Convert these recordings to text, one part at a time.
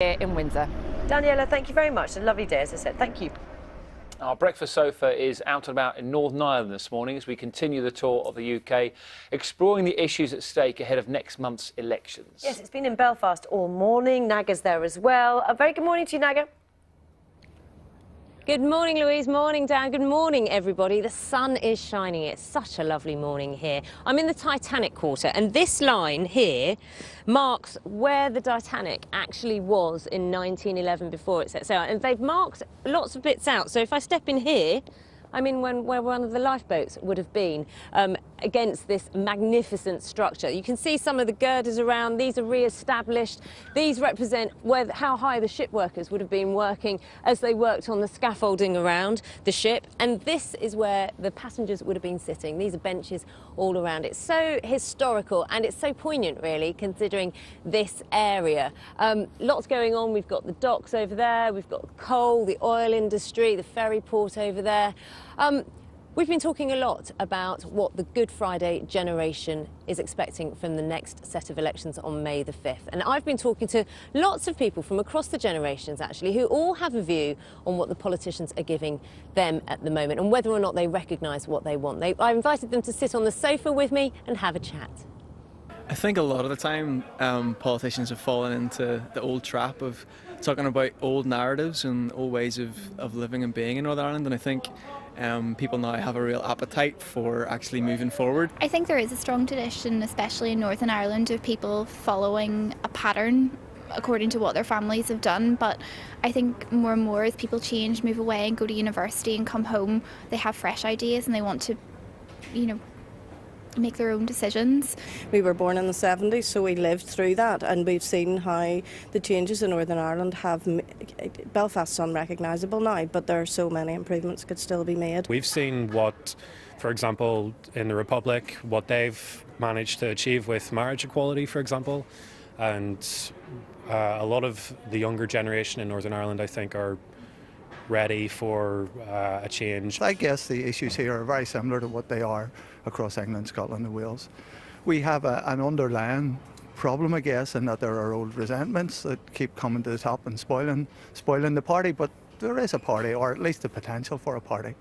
here in Windsor. Daniela, thank you very much. A lovely day, as I said. Thank you. Our breakfast sofa is out and about in Northern Ireland this morning as we continue the tour of the UK, exploring the issues at stake ahead of next month's elections. Yes, it's been in Belfast all morning. Naga's there as well. A very good morning to you, Naga. Good morning, Louise. Morning, Dan. Good morning, everybody. The sun is shining. It's such a lovely morning here. I'm in the Titanic Quarter, and this line here marks where the Titanic actually was in 1911 before it set sail. And they've marked lots of bits out. So if I step in here, I'm in where one of the lifeboats would have been against this magnificent structure. You can see some of the girders around. These are re-established. These represent how high the ship workers would have been working as they worked on the scaffolding around the ship. And this is where the passengers would have been sitting. These are benches all around. It's so historical and it's so poignant, really, considering this area. Lots going on. We've got the docks over there. We've got coal, the oil industry, the ferry port over there. We've been talking a lot about what the Good Friday generation is expecting from the next set of elections on May the 5th. And I've been talking to lots of people from across the generations, actually, who all have a view on what the politicians are giving them at the moment and whether or not they recognise what they want. I invited them to sit on the sofa with me and have a chat. I think a lot of the time politicians have fallen into the old trap of talking about old narratives and old ways of living and being in Northern Ireland, and I think people now have a real appetite for actually moving forward. I think there is a strong tradition, especially in Northern Ireland, of people following a pattern according to what their families have done, but I think more and more as people change, move away and go to university and come home, they have fresh ideas and they want to, make their own decisions. We were born in the 70s, so we lived through that, and we've seen how the changes in Northern Ireland have... Belfast's unrecognisable now, but there are so many improvements could still be made. We've seen what, for example, in the Republic, what they've managed to achieve with marriage equality, for example, and a lot of the younger generation in Northern Ireland, I think, are ready for a change. I guess the issues here are very similar to what they are across England, Scotland and Wales. We have an underlying problem, I guess, in that there are old resentments that keep coming to the top and spoiling the party, but there is a party, or at least the potential for a party.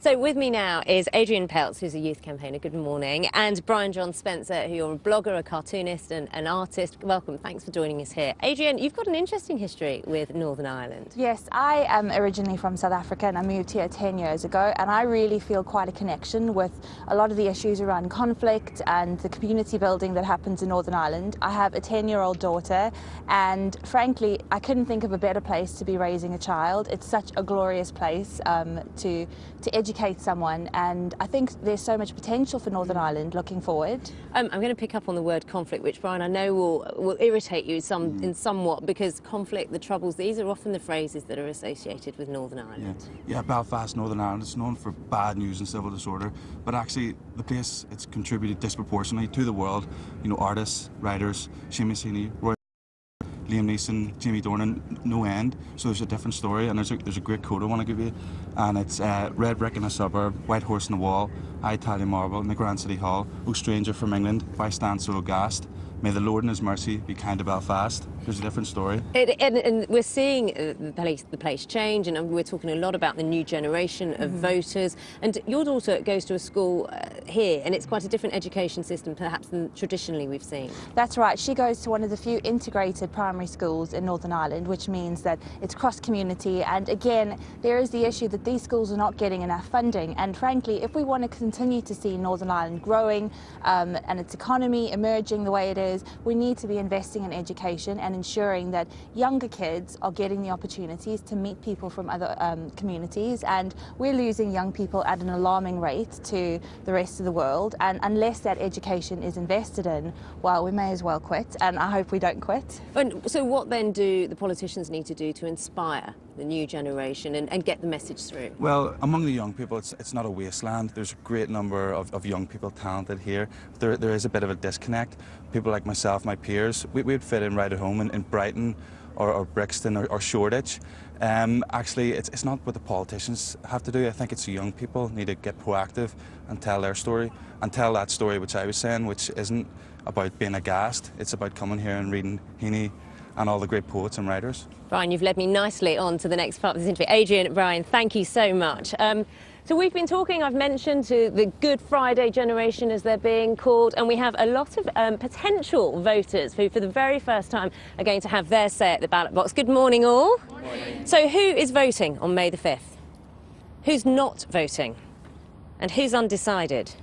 So with me now is Adrianne Peltz, who's a youth campaigner. Good morning. And Brian John Spencer, who you're a blogger, a cartoonist and an artist. Welcome. Thanks for joining us here. Adrianne, you've got an interesting history with Northern Ireland. Yes, I am originally from South Africa and I moved here 10 years ago, and I really feel quite a connection with a lot of the issues around conflict and the community building that happens in Northern Ireland. I have a 10-year-old daughter, and frankly, I couldn't think of a better place to be raising a child. It's such a glorious place to educate someone, and I think there's so much potential for Northern Ireland looking forward. I'm going to pick up on the word conflict, which, Brian, I know will irritate you in somewhat, because conflict, the troubles, these are often the phrases that are associated with Northern Ireland. Yeah, Belfast, Northern Ireland, it's known for bad news and civil disorder, but actually the place, it's contributed disproportionately to the world. Artists, writers, Seamus Heaney, Roy, Liam Neeson, Jamie Dornan, no end. So there's a different story, and there's a great quote I want to give you, and it's red brick in a suburb, white horse in the wall, Italian marble in the Grand City Hall. O stranger from England, why stand so aghast? May the Lord in his mercy be kind to Belfast. There's a different story. And we're seeing the place change, and we're talking a lot about the new generation of voters. And your daughter goes to a school here, and it's quite a different education system perhaps than traditionally we've seen. That's right. She goes to one of the few integrated primary schools in Northern Ireland, which means that it's cross-community. And again, there is the issue that these schools are not getting enough funding. And frankly, if we want to continue to see Northern Ireland growing and its economy emerging the way it is, we need to be investing in education and ensuring that younger kids are getting the opportunities to meet people from other communities. And we're losing young people at an alarming rate to the rest of the world, and unless that education is invested in, well, we may as well quit, and I hope we don't quit. And so what then do the politicians need to do to inspire the new generation and get the message through? Well, among the young people, it's not a wasteland. There's a great number of young people talented here. There is a bit of a disconnect. People like myself, my peers, we'd fit in right at home in Brighton or Brixton or Shoreditch. Actually, it's not what the politicians have to do. I think it's the young people need to get proactive and tell their story, and tell that story which I was saying, which isn't about being aghast. It's about coming here and reading Heaney and all the great poets and writers. Brian, you've led me nicely on to the next part of this interview. Adrianne, Brian, thank you so much. So we've been talking, I've mentioned, to the Good Friday generation, as they're being called, and we have a lot of potential voters who, for the very first time, are going to have their say at the ballot box. Good morning, all. Good morning. So who is voting on May the 5th? Who's not voting? And who's undecided?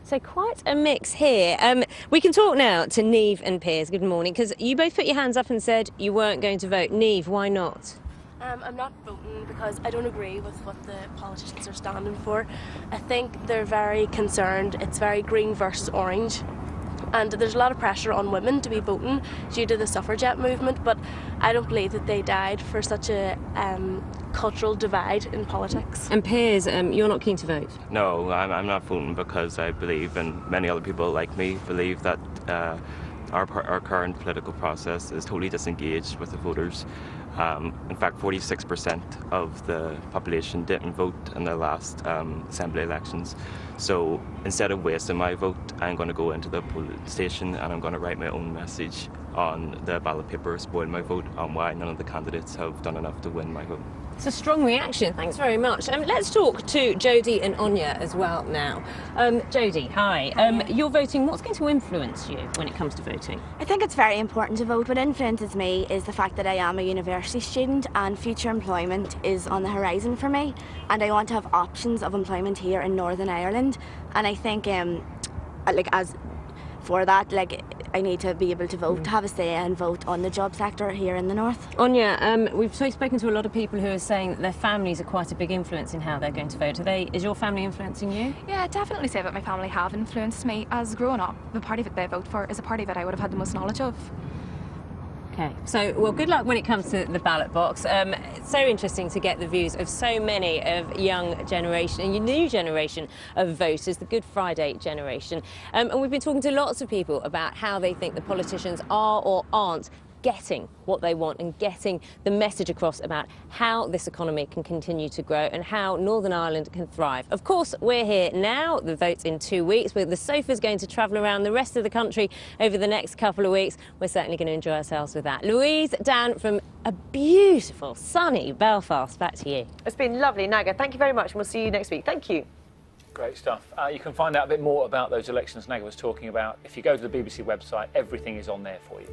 So quite a mix here. We can talk now to Niamh and Piers. Good morning, because you both put your hands up and said you weren't going to vote. Niamh, why not? I'm not voting because I don't agree with what the politicians are standing for. I think they're very concerned. It's very green versus orange. And there's a lot of pressure on women to be voting due to the suffragette movement, but I don't believe that they died for such a cultural divide in politics. And Piers, you're not keen to vote? No, I'm not voting because I believe, and many other people like me believe, that our current political process is totally disengaged with the voters. In fact, 46% of the population didn't vote in the last Assembly elections. So instead of wasting my vote, I'm going to go into the polling station and I'm going to write my own message on the ballot paper, spoil my vote, on why none of the candidates have done enough to win my vote. It's a strong reaction, thanks very much. Let's talk to Jodie and Anya as well now. Jodie, hi. You're voting. What's going to influence you when it comes to voting? I think it's very important to vote. What influences me is the fact that I am a university student and future employment is on the horizon for me, and I want to have options of employment here in Northern Ireland. And I think I need to be able to vote, to have a say and vote on the job sector here in the north. Anya, we've spoken to a lot of people who are saying that their families are quite a big influence in how they're going to vote. Is your family influencing you? Yeah, I'd definitely say that my family have influenced me. As growing up, the party that they vote for is a party that I would have had the most knowledge of. Okay, so, well, good luck when it comes to the ballot box. It's so interesting to get the views of so many of young generation and new generation of voters, the Good Friday generation. And we've been talking to lots of people about how they think the politicians are or aren't getting what they want and getting the message across about how this economy can continue to grow and how Northern Ireland can thrive. Of course, we're here now, the vote's in 2 weeks, the sofa's going to travel around the rest of the country over the next couple of weeks. We're certainly going to enjoy ourselves with that. Louise, Dan from a beautiful, sunny Belfast, back to you. It's been lovely, Naga. Thank you very much, and we'll see you next week. Thank you. Great stuff. You can find out a bit more about those elections Naga was talking about. If you go to the BBC website, everything is on there for you.